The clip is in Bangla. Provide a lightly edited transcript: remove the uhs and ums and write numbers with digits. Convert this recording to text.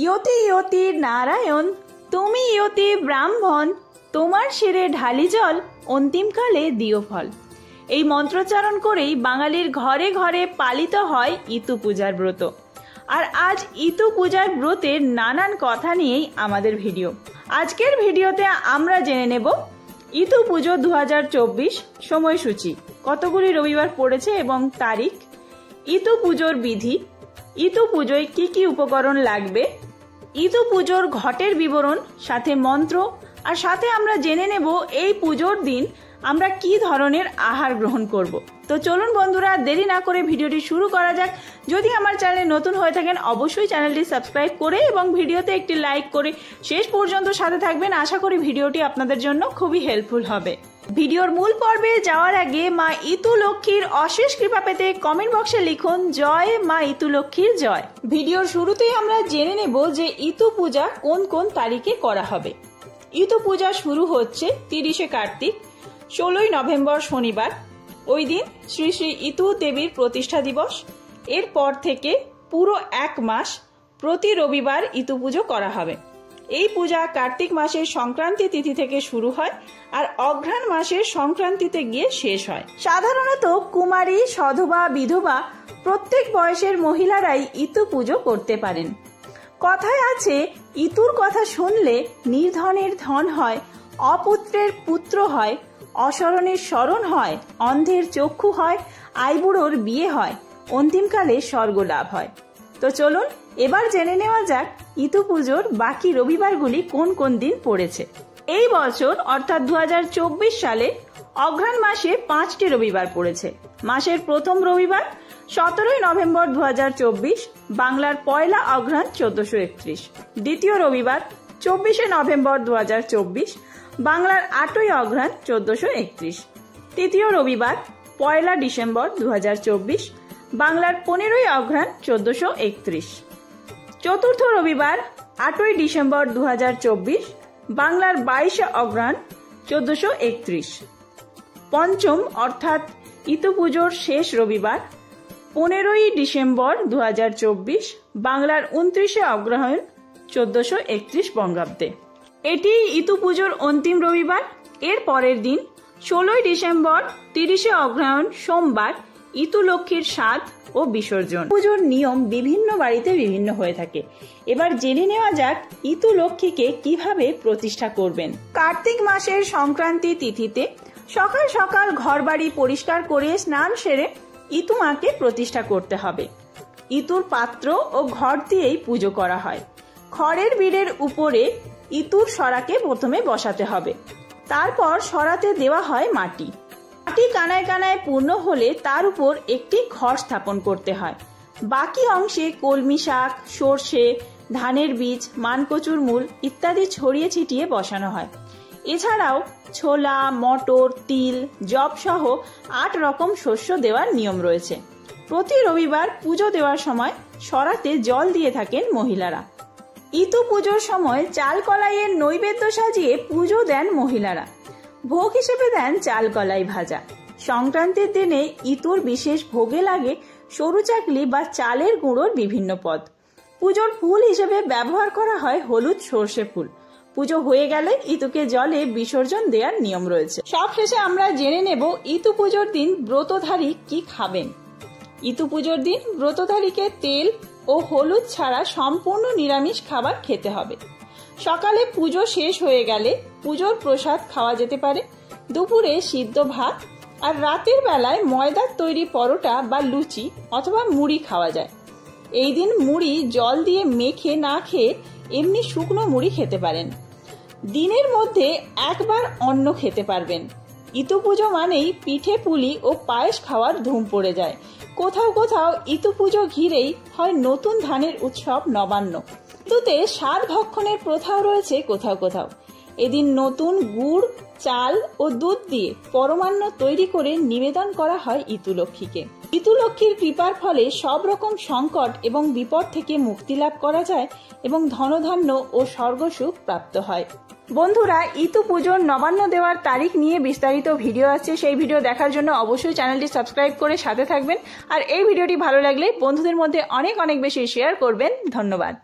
ইয়তি ইয়তি নারায়ণ, তুমি ইয়তি ব্রাহ্মণ, তোমার শিরে ঢালি জল, অন্তিমকালে দিও ফল। এই মন্ত্রোচ্চারণ করেই বাঙালির ঘরে ঘরে পালিত হয় ইতু পূজার ব্রত। আর আজ ইতু পূজার ব্রতের নানান কথা নিয়েই আমাদের ভিডিও। আজকের ভিডিওতে আমরা জেনে নেব ইতু পুজো 2024 সময়সূচি, কতগুলি রবিবার পড়েছে এবং তারিখ, ইতু পুজোর বিধি, ইতু পুজোয় কি কি উপকরণ লাগবে, ইতু পুজোর ঘটের বিবরণ, সাথে মন্ত্র, আর সাথে আমরা জেনে নেব এই পুজোর দিন আমরা কি ধরনের আহার গ্রহণ করব। তো চলুন বন্ধুরা, দেরি না করে ভিডিওটি শুরু করা যাক। যদি আমার চ্যানেলে নতুন হয়ে থাকেন অবশ্যই চ্যানেলটি সাবস্ক্রাইব করে এবং ভিডিওতে একটি লাইক করে শেষ পর্যন্ত সাথে থাকবেন। আশা করি ভিডিওটি আপনাদের জন্য খুবই হেল্পফুল হবে। ভিডিওর মূল পর্বে যাওয়ার আগে মা ইতু লক্ষ্মীর অশেষ কৃপা পেতে কমেন্ট বক্সে লিখুন জয় মা ইতু লক্ষ্মীর জয়। ভিডিওর শুরুতেই আমরা জেনে নেব যে ইতু পূজা কোন কোন তারিখে করা হবে। ইতু পূজা শুরু হচ্ছে 30শে কার্তিক, 16ই নভেম্বর শনিবার। ওই দিন শ্রী শ্রী ইতু দেবীর প্রতিষ্ঠা দিবস। এরপর থেকে পুরো এক মাস প্রতি রবিবার ইতু পুজো করা হবে। এই পূজা কার্তিক মাসের সংক্রান্তি তিথি থেকে শুরু হয় আর অঘ্রাণ মাসের সংক্রান্তিতে গিয়ে শেষ হয়। সাধারণত কুমারী, সধবা, বিধবা প্রত্যেক বয়সের মহিলারাই ইতু পুজো করতে পারেন। কথায় আছে, ইতুর কথা শুনলে নির্ধনের ধন হয়, অপুত্রের পুত্র হয়, অশরণের শরণ হয়, অন্ধের চক্ষু হয়, আইবুড়োর বিয়ে হয়, অন্তিমকালে স্বর্গ লাভ হয়। তো চলুন এবার জেনে নেওয়া যাক ইতু পুজোর বাকি রবিবারগুলি কোন কোন দিন পড়েছে। এই বছর অর্থাৎ 2024 সালে অঘ্রাণ মাসে 5টি রবিবার পড়েছে। মাসের প্রথম রবিবার 17ই নভেম্বর 2024, বাংলার পয়লা অঘ্রাণ 1431। দ্বিতীয় রবিবার 24শে নভেম্বর 2024, বাংলার 8ই অঘ্রাণ 1431। তৃতীয় রবিবার পয়লা ডিসেম্বর 2024, বাংলার 15ই অঘ্রাণ 1431। চতুর্থ রবিবার 8ই ডিসেম্বর 2024, বাংলার 22শে অঘ্রাণ 1431। পঞ্চম অর্থাৎ ইতু পুজোর শেষ রবিবার 15ই ডিসেম্বর 2024, বাংলার 29শে অগ্রহায়ণ 1431 বঙ্গাব্দে। এটি ইতু পুজোর অন্তিম রবিবার। এর পরের দিন 16ই ডিসেম্বর 30শে অগ্রহায়ণ সোমবার ইতু লক্ষ্মীর সাধ ও বিসর্জন। পুজোর নিয়ম বিভিন্ন বাড়িতে বিভিন্ন হয়ে থাকে। এবার জেনে নেওয়া যাক ইতু লক্ষ্মীকে কিভাবে প্রতিষ্ঠা করবেন। কার্তিক মাসের সংক্রান্তি তিথিতে সকাল সকাল ঘরবাড়ি পরিষ্কার করে স্নান সেরে ইতু মাকে প্রতিষ্ঠা করতে হবে। ইতুর পাত্র ও ঘর দিয়েই পুজো করা হয়। খড়ের বিড়ের উপরে ইতুর সরাকে প্রথমে বসাতে হবে। তারপর সরাতে দেওয়া হয় মাটি। মাটি কানায় কানায় পূর্ণ হলে তার উপর একটি ঘর স্থাপন করতে হয়। বাকি অংশে কলমি শাক, সর্ষে, ধানের বীজ, মানকচুর মূল ইত্যাদি ছড়িয়ে ছিটিয়ে বসানো হয়। এছাড়াও ছোলা, মটর, তিল, যব সহ 8 রকম শস্য দেওয়ার নিয়ম রয়েছে। প্রতি রবিবার পুজো দেওয়ার সময় সরাতে জল দিয়ে থাকেন মহিলারা। ইতু পুজোর সময় চাল কলাইয়ের নৈবেদ্য সাজিয়ে পুজো দেন মহিলারা। ভোগ হিসেবে দেন চাল কলাই ভাজা। সংক্রান্তির দিনে ইতুর বিশেষ ভোগে লাগে সরু চাকলি বা চালের গুঁড়োর বিভিন্ন পদ। পুজোর ফুল হিসেবে ব্যবহার করা হয় হলুদ সর্ষে ফুল। পুজো হয়ে গেলে ইতুকে জলে বিসর্জন দেওয়ার নিয়ম রয়েছে। সবশেষে আমরা জেনে নেব ইতু পুজোর দিন ব্রতধারী কি খাবেন। ইতু পুজোর দিন ব্রতধারীকে তেল ও হলুদ ছাড়া সম্পূর্ণ নিরামিষ খাবার খেতে হবে। সকালে পুজো শেষ হয়ে গেলে পুজোর প্রসাদ খাওয়া যেতে পারে। দুপুরে সিদ্ধ ভাত আর রাতের বেলায় ময়দার তৈরি পরোটা বা লুচি অথবা মুড়ি খাওয়া যায়। এই দিন মুড়ি জল দিয়ে মেখে না খেয়ে এমনি শুকনো মুড়ি খেতে পারেন। দিনের মধ্যে একবার অন্ন খেতে পারবেন। ইতু পুজো মানেই পিঠে পুলি ও পায়েস খাওয়ার ধুম পড়ে যায়। কোথাও কোথাও ইতু পুজো ঘিরেই হয় নতুন ধানের উৎসব নবান্ন। ইতুতে সাত ভক্ষণের প্রথাও রয়েছে কোথাও কোথাও। এদিন নতুন গুড়, চাল ও দুধ দিয়ে পরমান্ন তৈরি করে নিবেদন করা হয় ইতু লক্ষ্মীকে। ইতু লক্ষ্মীর কৃপার ফলে সব রকম সংকট এবং বিপদ থেকে মুক্তি লাভ করা যায় এবং ধনধান্য ও স্বর্গসুখ প্রাপ্ত হয়। বন্ধুরা, ইতু পুজোর নবান্ন দেওয়ার তারিখ নিয়ে বিস্তারিত ভিডিও আছে। সেই ভিডিও দেখার জন্য অবশ্যই চ্যানেলটি সাবস্ক্রাইব করে সাথে থাকবেন। আর এই ভিডিওটি ভালো লাগলে বন্ধুদের মধ্যে অনেক বেশি শেয়ার করবেন। ধন্যবাদ।